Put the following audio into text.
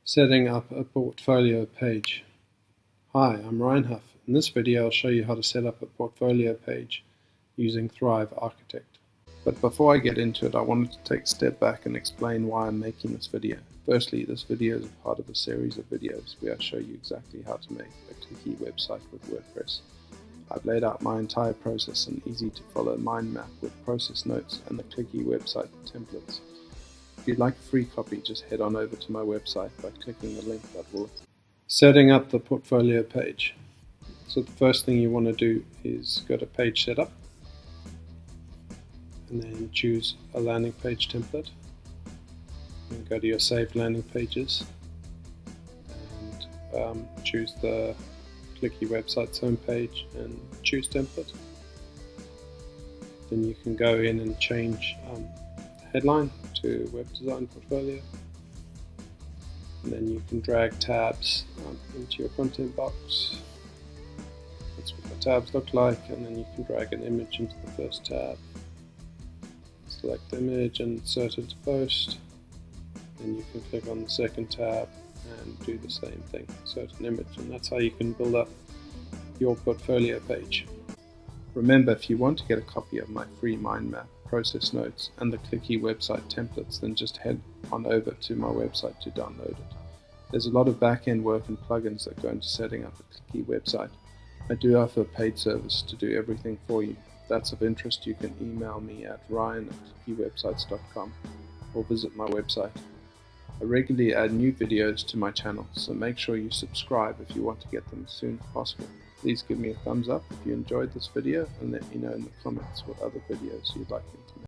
Setting up a portfolio page. Hi, I'm Ryan Huff. In this video I'll show you how to set up a portfolio page using Thrive Architect. But before I get into it, I wanted to take a step back and explain why I'm making this video. Firstly, this video is a part of a series of videos where I show you exactly how to make a Clicky website with WordPress. I've laid out my entire process in easy to follow mind map with process notes and the Clicky website templates. If you'd like a free copy, just head on over to my website by clicking the link that will. Setting up the portfolio page. So the first thing you want to do is go to page setup and then choose a landing page template and go to your saved landing pages and choose the Clicky website's homepage and choose template. Then you can go in and change headline to web design portfolio, and then you can drag tabs into your content box. That's what the tabs look like, and then you can drag an image into the first tab, select the image and insert it to post. Then you can click on the second tab and do the same thing, insert an image, and that's how you can build up your portfolio page. Remember, if you want to get a copy of my free mind map, process notes and the Clicky website templates, then just head on over to my website to download it. There's a lot of back-end work and plugins that go into setting up a Clicky website. I do offer a paid service to do everything for you. If that's of interest, you can email me at ryan@clickywebsites.com or visit my website. I regularly add new videos to my channel, so make sure you subscribe if you want to get them as soon as possible. Please give me a thumbs up if you enjoyed this video and let me know in the comments what other videos you'd like me to